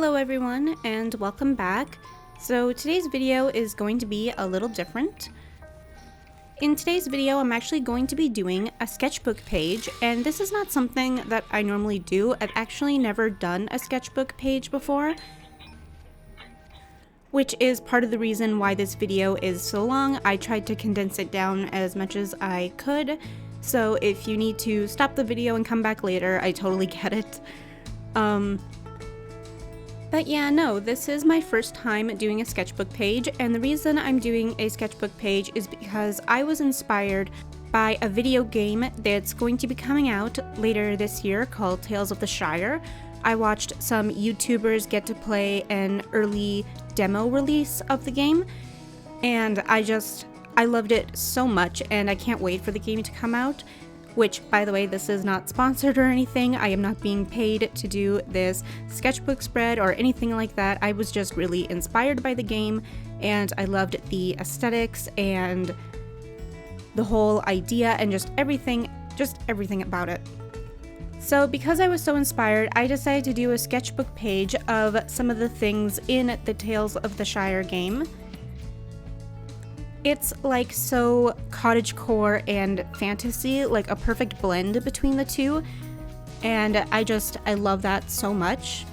Hello everyone and welcome back. So today's video is going to be a little different. In today's video I'm actually going to be doing a sketchbook page, and this is not something that I normally do. I've actually never done a sketchbook page before, which is part of the reason why this video is so long. I tried to condense it down as much as I could, so if you need to stop the video and come back later, I totally get it. But yeah, no, this is my first time doing a sketchbook page, and the reason I'm doing a sketchbook page is because I was inspired by a video game that's going to be coming out later this year called Tales of the Shire. I watched some YouTubers get to play an early demo release of the game, and I loved it so much, and I can't wait for the game to come out. Which, by the way, this is not sponsored or anything. I am not being paid to do this sketchbook spread or anything like that. I was just really inspired by the game, and I loved the aesthetics and the whole idea and just everything about it. So because I was so inspired, I decided to do a sketchbook page of some of the things in the Tales of the Shire game. It's like so cottagecore and fantasy, like a perfect blend between the two, and I love that so much.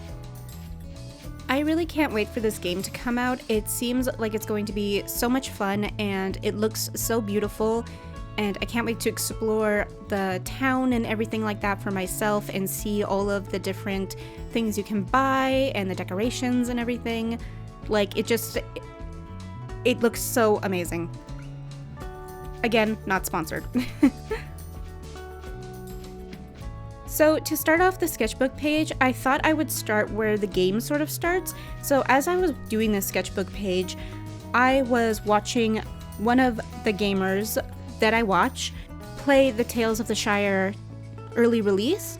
I really can't wait for this game to come out. It seems like it's going to be so much fun, and it looks so beautiful, and I can't wait to explore the town and everything like that for myself and see all of the different things you can buy and the decorations and everything. Like, it looks so amazing. Again, not sponsored. So to start off the sketchbook page, I thought I would start where the game sort of starts. So as I was doing this sketchbook page, I was watching one of the gamers that I watch play the Tales of the Shire early release.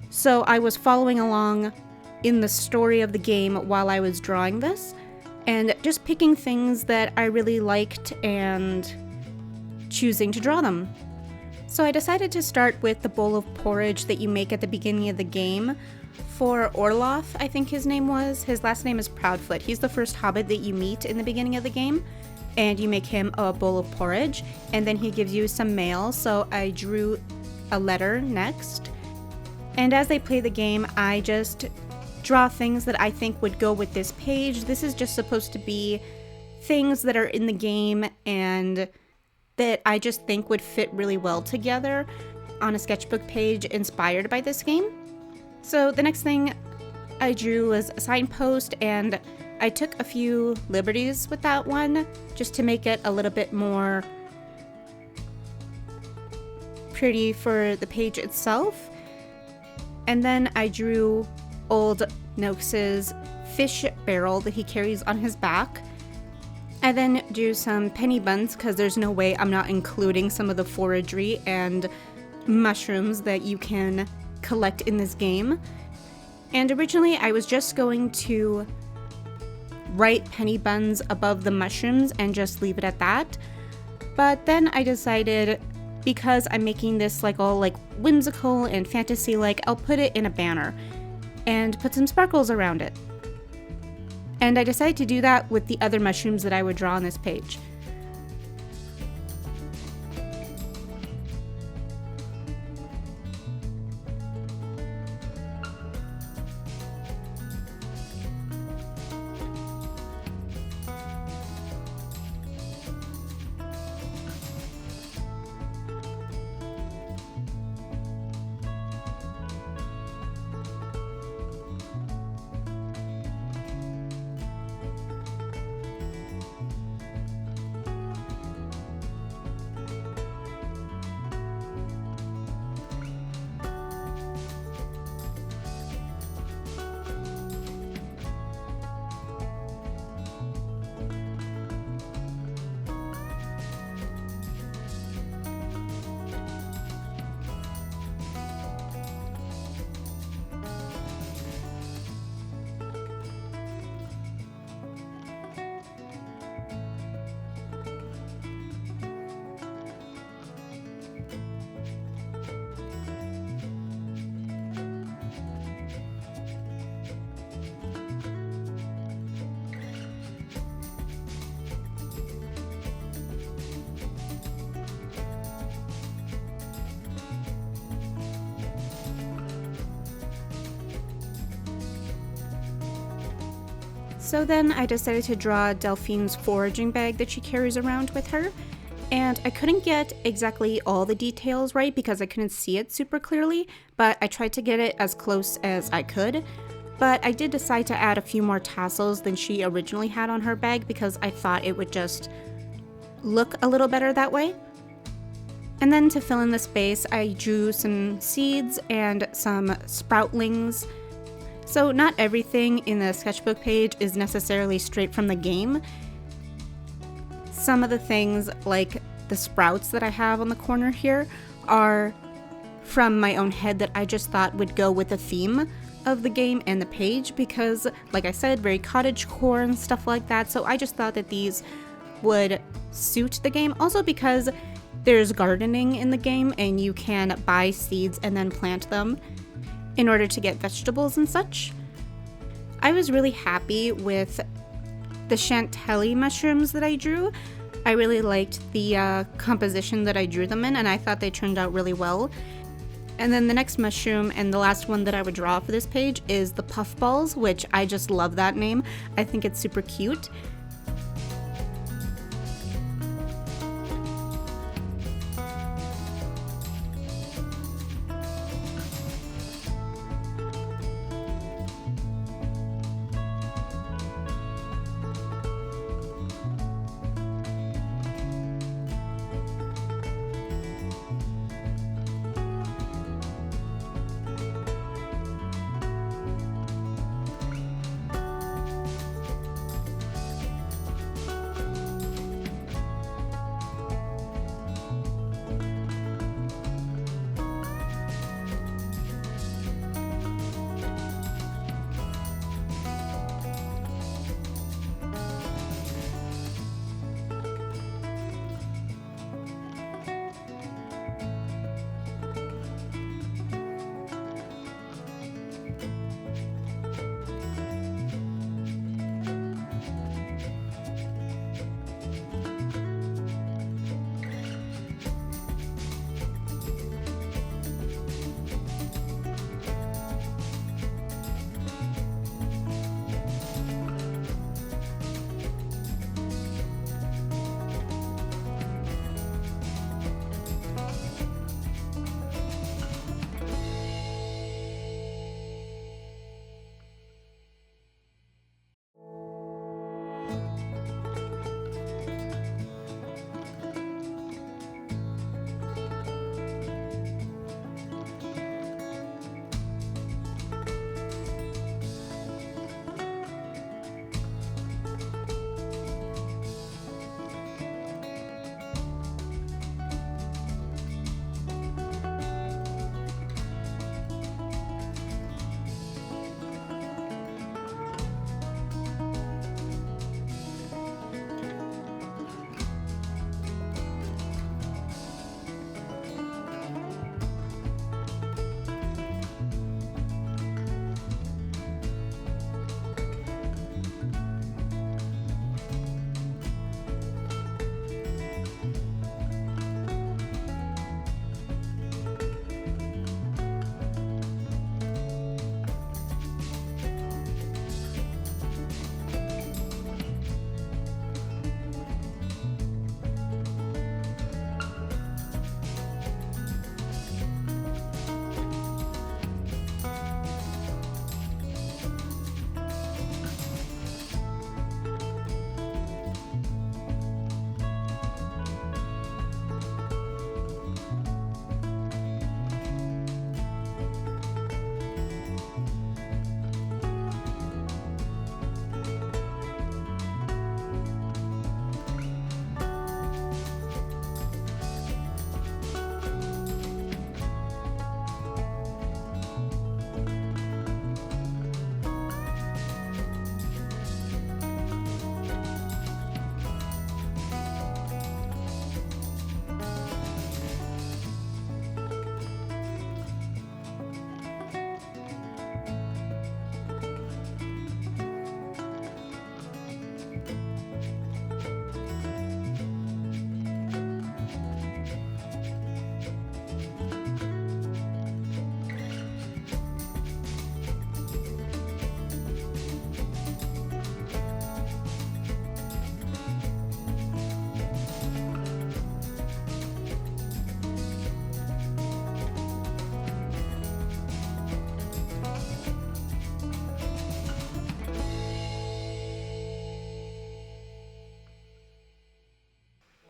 So I was following along in the story of the game while I was drawing this, and just picking things that I really liked and choosing to draw them. So I decided to start with the bowl of porridge that you make at the beginning of the game for Orloff, I think his name was. His last name is Proudfoot. He's the first hobbit that you meet in the beginning of the game, and you make him a bowl of porridge, and then he gives you some mail. So I drew a letter next, and as I play the game, I just draw things that I think would go with this page. This is just supposed to be things that are in the game and that I just think would fit really well together on a sketchbook page inspired by this game. So the next thing I drew was a signpost, and I took a few liberties with that one just to make it a little bit more pretty for the page itself. And then I drew old Nox's fish barrel that he carries on his back. I then drew some penny buns because there's no way I'm not including some of the foragery and mushrooms that you can collect in this game. And originally I was just going to write penny buns above the mushrooms and just leave it at that. But then I decided, because I'm making this like all like whimsical and fantasy like, I'll put it in a banner and put some sparkles around it. And I decided to do that with the other mushrooms that I would draw on this page. So then I decided to draw Delphine's foraging bag that she carries around with her. And I couldn't get exactly all the details right because I couldn't see it super clearly, but I tried to get it as close as I could. But I did decide to add a few more tassels than she originally had on her bag because I thought it would just look a little better that way. And then to fill in the space, I drew some seeds and some sproutlings. So not everything in the sketchbook page is necessarily straight from the game. Some of the things, like the sprouts that I have on the corner here, are from my own head that I just thought would go with the theme of the game and the page because, like I said, very cottagecore and stuff like that. So I just thought that these would suit the game. Also because there's gardening in the game and you can buy seeds and then plant them in order to get vegetables and such. I was really happy with the chantilly mushrooms that I drew. I really liked the composition that I drew them in, and I thought they turned out really well. And then the next mushroom and the last one that I would draw for this page is the puffballs, which I just love that name. I think it's super cute.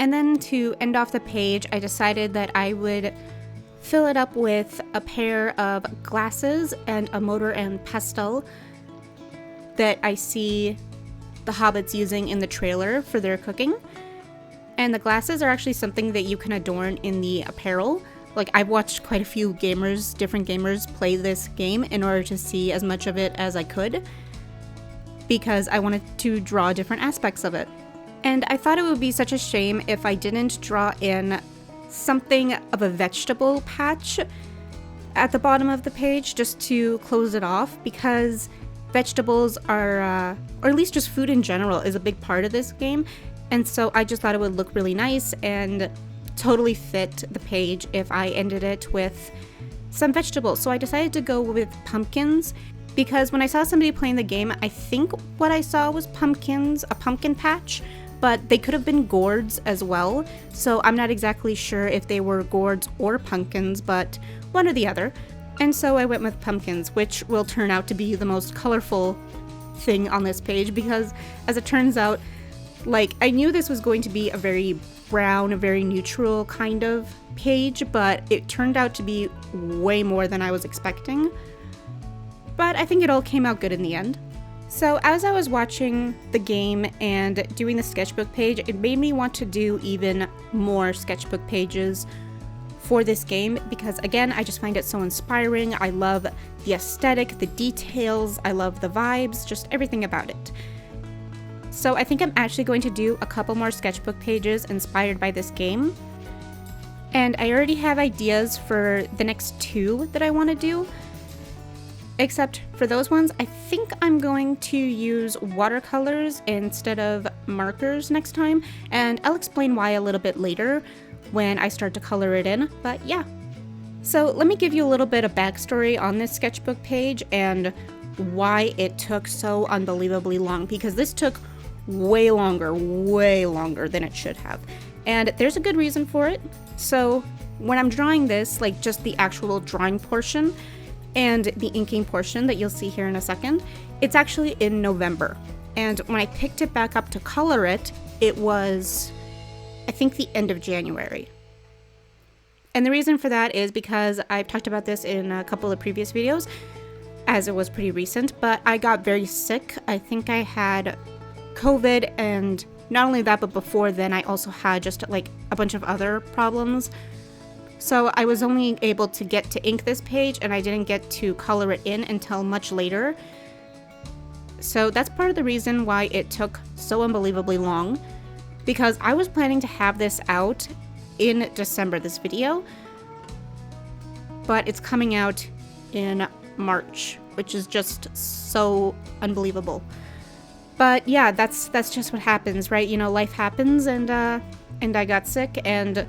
And then to end off the page, I decided that I would fill it up with a pair of glasses and a mortar and pestle that I see the hobbits using in the trailer for their cooking. And the glasses are actually something that you can adorn in the apparel. Like, I've watched quite a few gamers, different gamers, play this game in order to see as much of it as I could, because I wanted to draw different aspects of it. And I thought it would be such a shame if I didn't draw in something of a vegetable patch at the bottom of the page just to close it off, because vegetables are, or at least just food in general, is a big part of this game. And so I just thought it would look really nice and totally fit the page if I ended it with some vegetables. So I decided to go with pumpkins, because when I saw somebody playing the game, I think what I saw was pumpkins, a pumpkin patch, but they could have been gourds as well. So I'm not exactly sure if they were gourds or pumpkins, but one or the other. And so I went with pumpkins, which will turn out to be the most colorful thing on this page, because as it turns out, like, I knew this was going to be a very brown, a very neutral kind of page, but it turned out to be way more than I was expecting. But I think it all came out good in the end. So as I was watching the game and doing the sketchbook page, it made me want to do even more sketchbook pages for this game, because again, I just find it so inspiring. I love the aesthetic, the details, I love the vibes, just everything about it. So I think I'm actually going to do a couple more sketchbook pages inspired by this game. And I already have ideas for the next 2 that I want to do. Except for those ones, I think I'm going to use watercolors instead of markers next time. And I'll explain why a little bit later when I start to color it in, but yeah. So let me give you a little bit of backstory on this sketchbook page and why it took so unbelievably long, because this took way longer than it should have. And there's a good reason for it. So when I'm drawing this, like just the actual drawing portion and the inking portion that you'll see here in a second, it's actually in November. And when I picked it back up to color it, it was, I think, the end of January. And the reason for that is because I've talked about this in a couple of previous videos, as it was pretty recent, but I got very sick. I think I had COVID, and not only that, but before then I also had just like a bunch of other problems. So I was only able to get to ink this page, and I didn't get to color it in until much later. So that's part of the reason why it took so unbelievably long, because I was planning to have this out in December, this video, but it's coming out in March, which is just so unbelievable. But yeah, that's just what happens, right? You know, life happens, and I got sick, and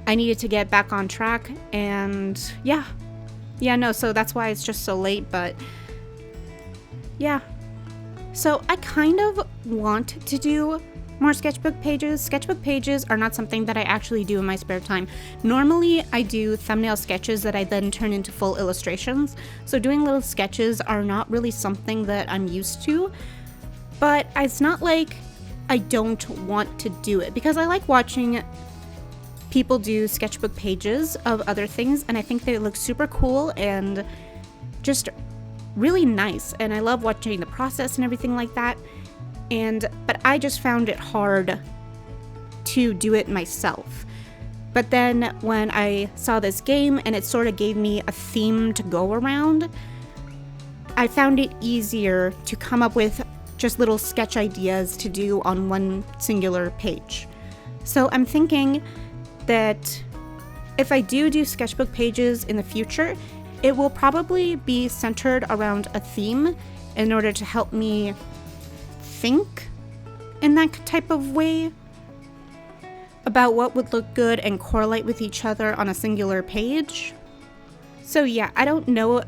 I needed to get back on track, and no, so that's why it's just so late, but yeah. So I kind of want to do more sketchbook pages. Sketchbook pages are not something that I actually do in my spare time. Normally, I do thumbnail sketches that I then turn into full illustrations, so doing little sketches are not really something that I'm used to. But it's not like I don't want to do it, because I like watching people do sketchbook pages of other things, and I think they look super cool and just really nice, and I love watching the process and everything like that. But I just found it hard to do it myself. But then when I saw this game and it sort of gave me a theme to go around, I found it easier to come up with just little sketch ideas to do on one singular page. So I'm thinking that if I do sketchbook pages in the future, it will probably be centered around a theme in order to help me think in that type of way about what would look good and correlate with each other on a singular page. So yeah, I don't know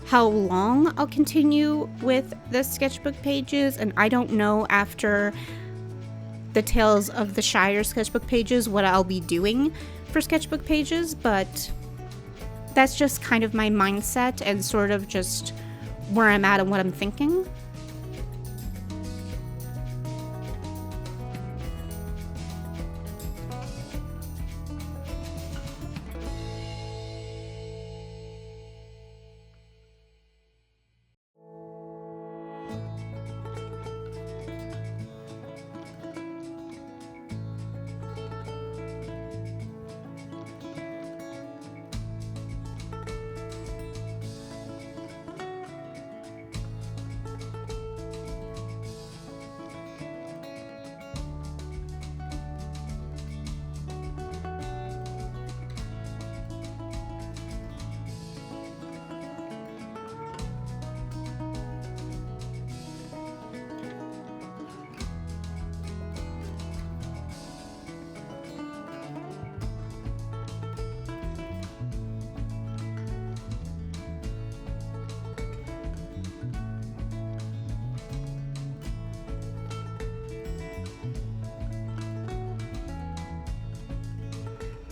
how long I'll continue with the sketchbook pages, and I don't know after the Tales of the Shire sketchbook pages what I'll be doing for sketchbook pages, but that's just kind of my mindset and sort of just where I'm at and what I'm thinking.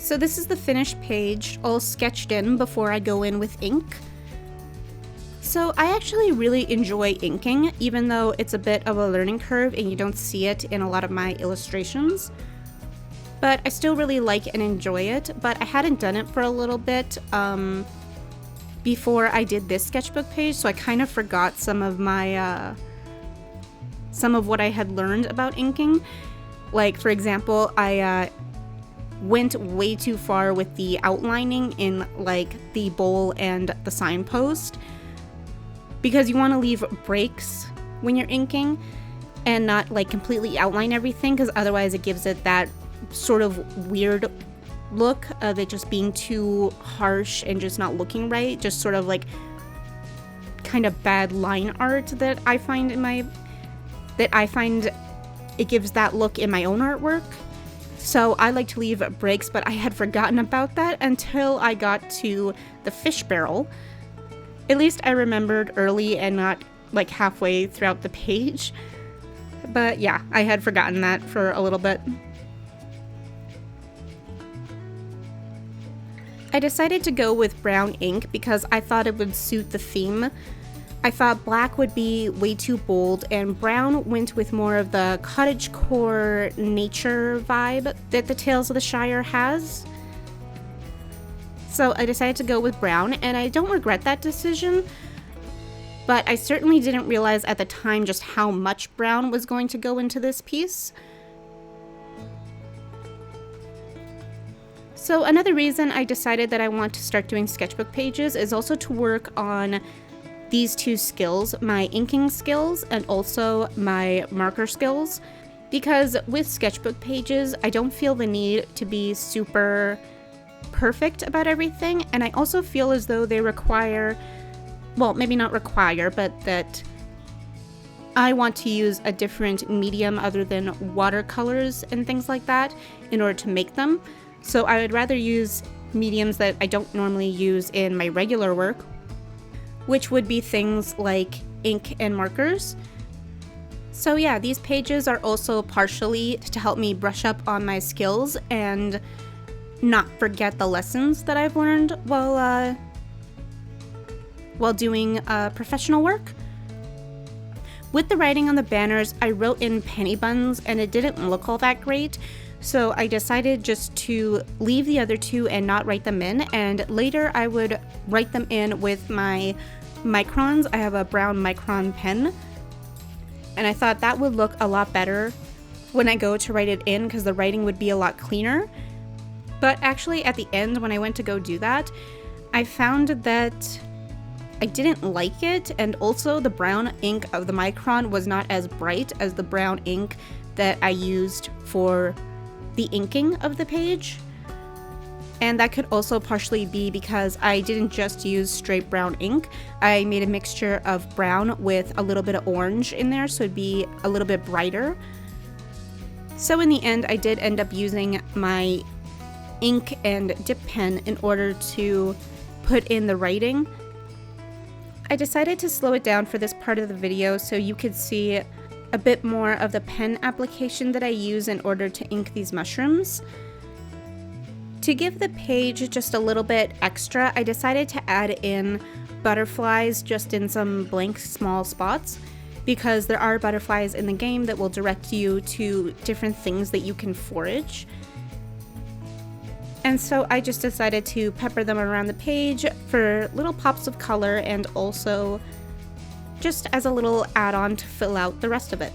So this is the finished page, all sketched in before I go in with ink. So I actually really enjoy inking, even though it's a bit of a learning curve and you don't see it in a lot of my illustrations. But I still really like and enjoy it, but I hadn't done it for a little bit before I did this sketchbook page, so I kind of forgot some of my some of what I had learned about inking. Like, for example, I went way too far with the outlining in like the bowl and the signpost, because you want to leave breaks when you're inking and not like completely outline everything, because otherwise it gives it that sort of weird look of it just being too harsh and just not looking right, just sort of like kind of bad line art that I find it gives that look in my own artwork. So I like to leave breaks, but I had forgotten about that until I got to the fish barrel. At least I remembered early and not like halfway throughout the page. But yeah, I had forgotten that for a little bit. I decided to go with brown ink because I thought it would suit the theme. I thought black would be way too bold, and brown went with more of the cottagecore nature vibe that the Tales of the Shire has. So I decided to go with brown, and I don't regret that decision, but I certainly didn't realize at the time just how much brown was going to go into this piece. So another reason I decided that I want to start doing sketchbook pages is also to work on these two skills, my inking skills and also my marker skills, because with sketchbook pages, I don't feel the need to be super perfect about everything, and I also feel as though they require, well, maybe not require, but that I want to use a different medium other than watercolors and things like that in order to make them. So I would rather use mediums that I don't normally use in my regular work, which would be things like ink and markers. So yeah, these pages are also partially to help me brush up on my skills and not forget the lessons that I've learned while doing professional work. With the writing on the banners, I wrote in penny buns and it didn't look all that great, so I decided just to leave the other two and not write them in, and later I would write them in with my microns. I have a brown micron pen, and I thought that would look a lot better when I go to write it in because the writing would be a lot cleaner. But actually at the end, when I went to go do that, I found that I didn't like it, and also the brown ink of the micron was not as bright as the brown ink that I used for the inking of the page. And that could also partially be because I didn't just use straight brown ink. I made a mixture of brown with a little bit of orange in there, so it'd be a little bit brighter. So in the end, I did end up using my ink and dip pen in order to put in the writing. I decided to slow it down for this part of the video so you could see a bit more of the pen application that I use in order to ink these mushrooms. To give the page just a little bit extra, I decided to add in butterflies just in some blank small spots, because there are butterflies in the game that will direct you to different things that you can forage. And so I just decided to pepper them around the page for little pops of color and also just as a little add-on to fill out the rest of it.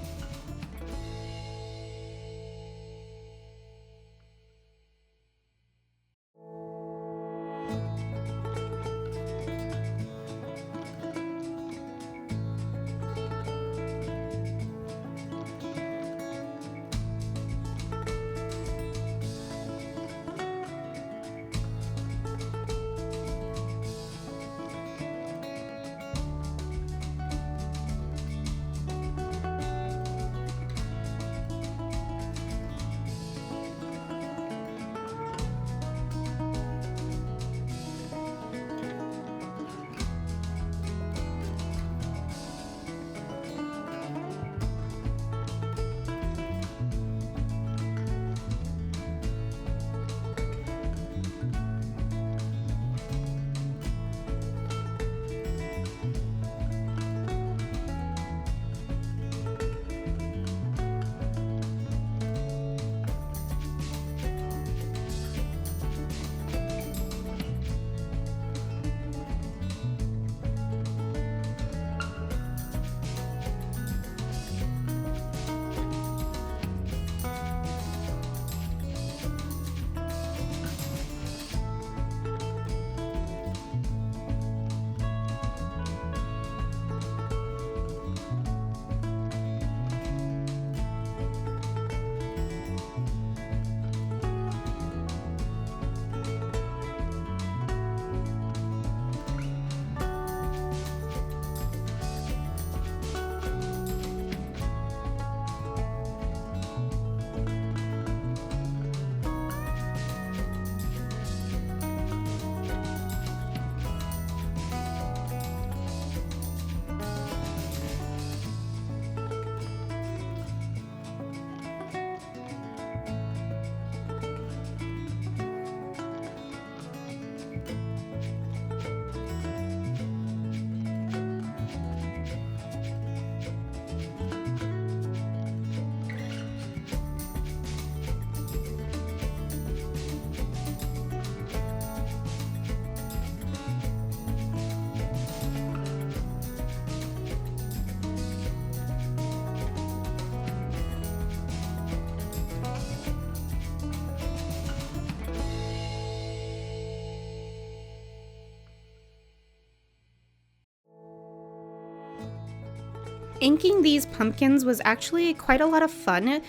Inking these pumpkins was actually quite a lot of fun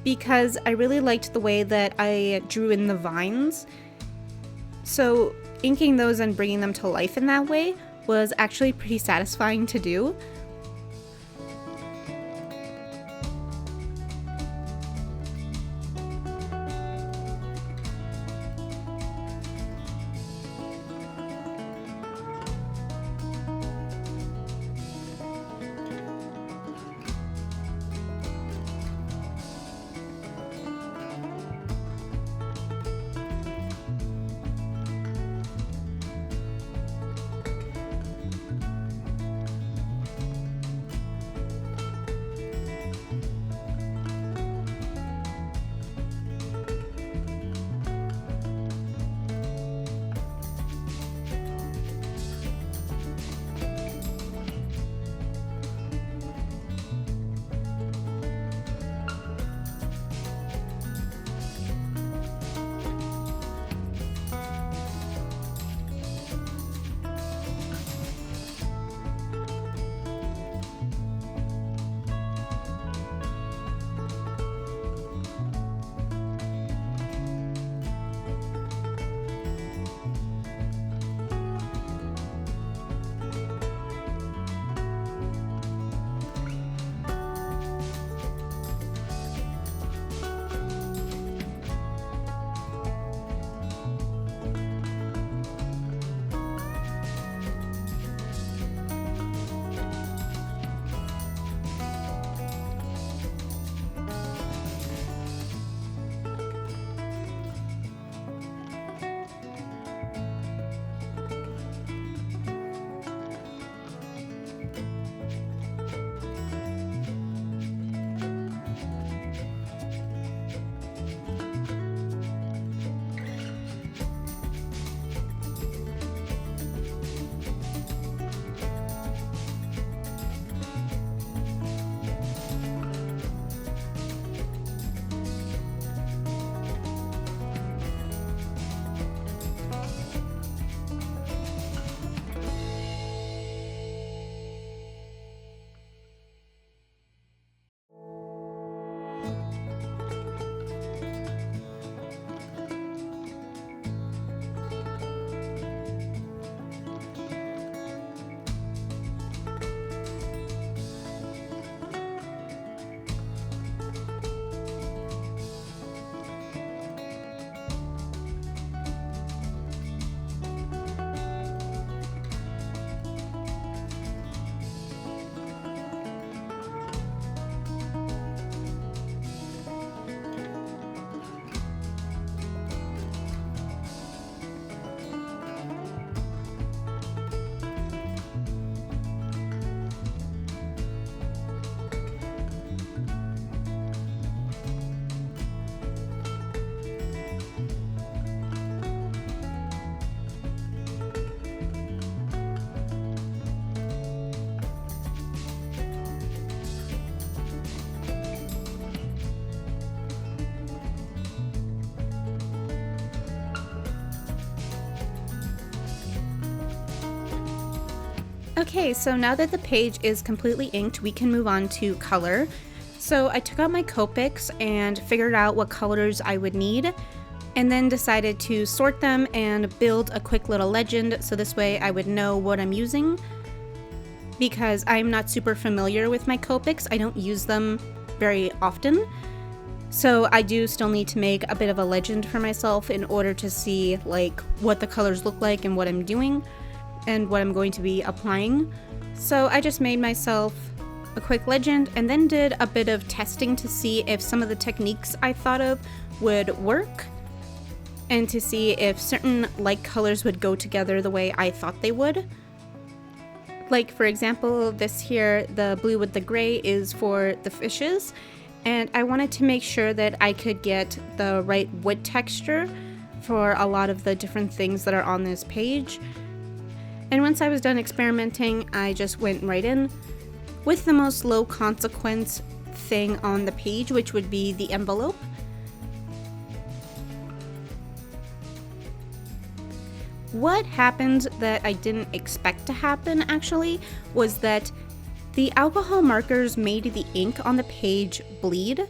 because I really liked the way that I drew in the vines. So inking those and bringing them to life in that way was actually pretty satisfying to do. Okay, so now that the page is completely inked, we can move on to color. So I took out my Copics and figured out what colors I would need, and then decided to sort them and build a quick little legend so this way I would know what I'm using. Because I'm not super familiar with my Copics, I don't use them very often. So I do still need to make a bit of a legend for myself in order to see like what the colors look like and what I'm doing and what I'm going to be applying. So I just made myself a quick legend and then did a bit of testing to see if some of the techniques I thought of would work and to see if certain light colors would go together the way I thought they would. Like for example, this here, the blue with the gray is for the fishes, and I wanted to make sure that I could get the right wood texture for a lot of the different things that are on this page. And once I was done experimenting, I just went right in with the most low consequence thing on the page, which would be the envelope. What happened that I didn't expect to happen actually was that The alcohol markers made the ink on the page bleed,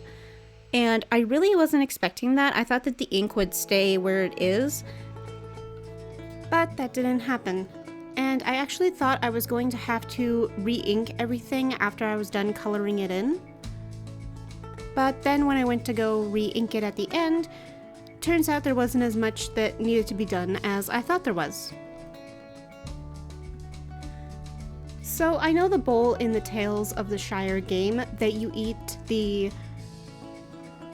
and I really wasn't expecting that. I thought that the ink would stay where it is, but that didn't happen. And I actually thought I was going to have to re-ink everything after I was done coloring it in. But then when I went to go re-ink it at the end, turns out there wasn't as much that needed to be done as I thought there was. So I know the bowl in the Tales of the Shire game that you eat the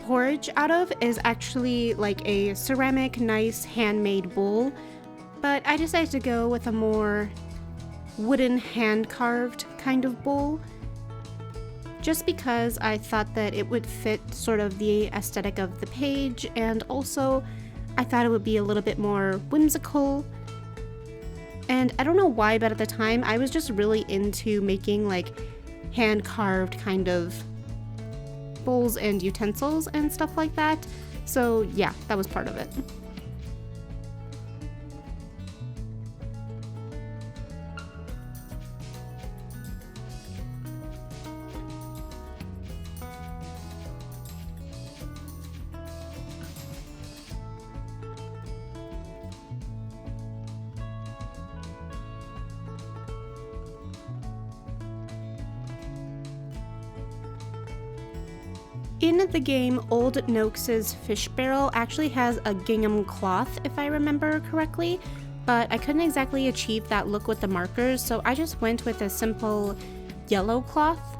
porridge out of is actually like a ceramic, nice, handmade bowl, but I decided to go with a more wooden, hand-carved kind of bowl, just because I thought that it would fit sort of the aesthetic of the page, and also I thought it would be a little bit more whimsical. And I don't know why, but at the time I was just really into making like hand-carved kind of bowls and utensils and stuff like that. So yeah, that was part of it. In the game, Old Noakes' fish barrel actually has a gingham cloth, if I remember correctly, but I couldn't exactly achieve that look with the markers, so I just went with a simple yellow cloth.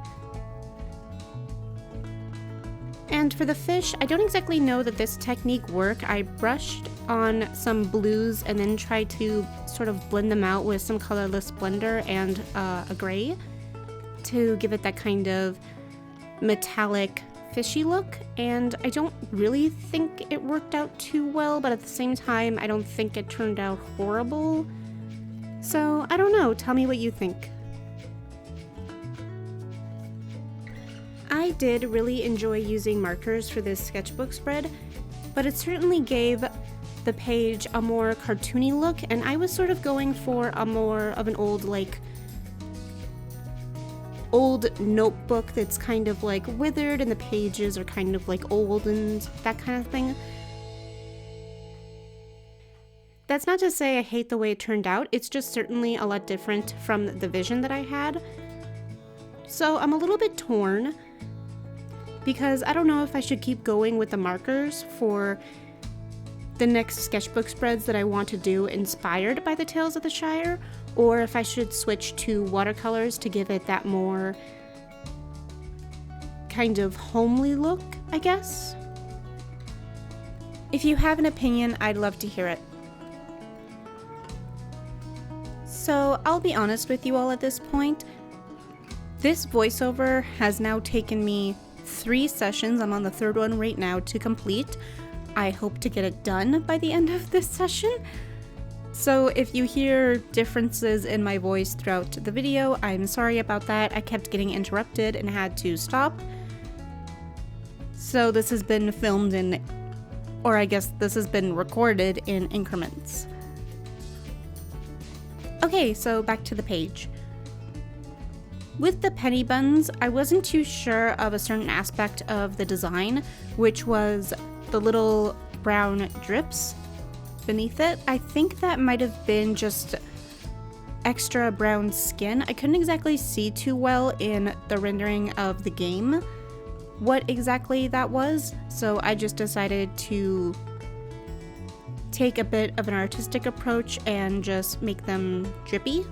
And for the fish, I don't exactly know that this technique worked. I brushed on some blues and then tried to sort of blend them out with some colorless blender and a gray to give it that kind of metallic fishy look, and I don't really think it worked out too well, but at the same time I don't think it turned out horrible. So I don't know, tell me what you think. I did really enjoy using markers for this sketchbook spread, but it certainly gave the page a more cartoony look, and I was sort of going for a more of an old notebook that's kind of like withered and the pages are kind of like old and that kind of thing. That's not to say I hate the way it turned out, it's just certainly a lot different from the vision that I had. So I'm a little bit torn because I don't know if I should keep going with the markers for the next sketchbook spreads that I want to do inspired by the Tales of the Shire, or if I should switch to watercolors to give it that more kind of homely look, I guess. If you have an opinion, I'd love to hear it. So I'll be honest with you all at this point. This voiceover has now taken me 3 sessions, I'm on the 3rd one right now, to complete. I hope to get it done by the end of this session. So if you hear differences in my voice throughout the video, I'm sorry about that. I kept getting interrupted and had to stop. So this has been filmed in, or I guess this has been recorded in increments. Okay, so back to the page. With the penny buns, I wasn't too sure of a certain aspect of the design, which was the little brown drips beneath it. I think that might have been just extra brown skin. I couldn't exactly see too well in the rendering of the game what exactly that was, so I just decided to take a bit of an artistic approach and just make them drippy.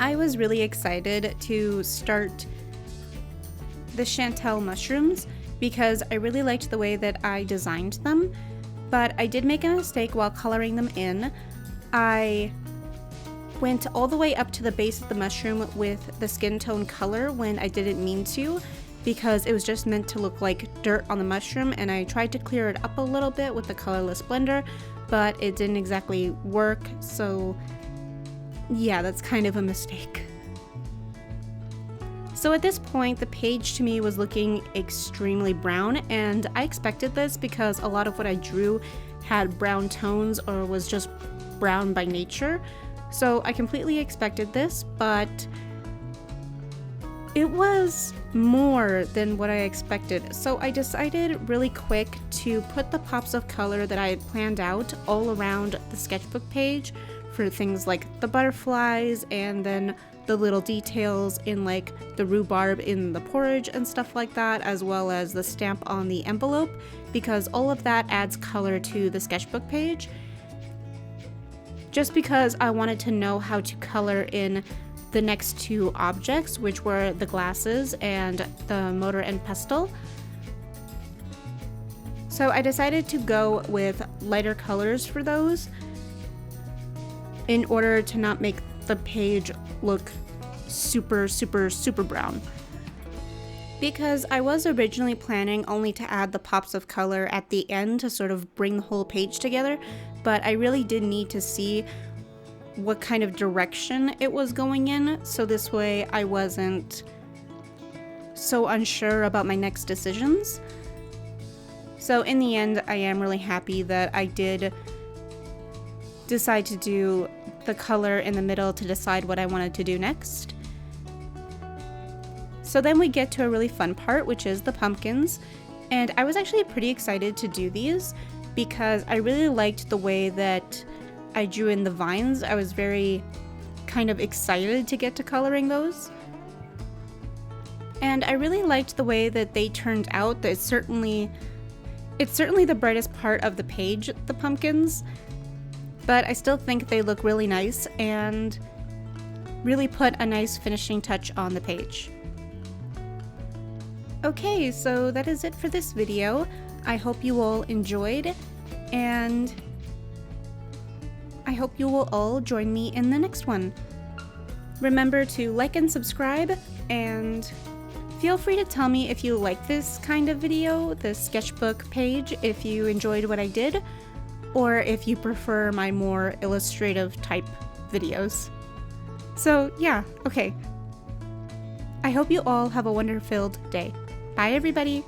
I was really excited to start the chantel mushrooms because I really liked the way that I designed them, but I did make a mistake while coloring them in. I went all the way up to the base of the mushroom with the skin tone color when I didn't mean to, because it was just meant to look like dirt on the mushroom, and I tried to clear it up a little bit with the colorless blender, but it didn't exactly work, so yeah, that's kind of a mistake. So at this point, the page to me was looking extremely brown, and I expected this because a lot of what I drew had brown tones or was just brown by nature. So I completely expected this, but it was more than what I expected. So I decided really quick to put the pops of color that I had planned out all around the sketchbook page for things like the butterflies and then the little details in like the rhubarb in the porridge and stuff like that, as well as the stamp on the envelope, because all of that adds color to the sketchbook page. Just because I wanted to know how to color in the next two objects, which were the glasses and the mortar and pestle. So I decided to go with lighter colors for those in order to not make the page look super brown. Because I was originally planning only to add the pops of color at the end to sort of bring the whole page together, but I really did need to see what kind of direction it was going in, so this way I wasn't so unsure about my next decisions. So in the end, I am really happy that I did decide to do the color in the middle to decide what I wanted to do next. So then we get to a really fun part, which is the pumpkins, and I was actually pretty excited to do these because I really liked the way that I drew in the vines. I was very kind of excited to get to coloring those. And I really liked the way that they turned out. It's certainly the brightest part of the page, the pumpkins, but I still think they look really nice and really put a nice finishing touch on the page. Okay, so that is it for this video. I hope you all enjoyed, and I hope you will all join me in the next one. Remember to like and subscribe, and feel free to tell me if you like this kind of video, the sketchbook page, if you enjoyed what I did, or if you prefer my more illustrative type videos. So yeah, okay. I hope you all have a wonder-filled day. Bye everybody!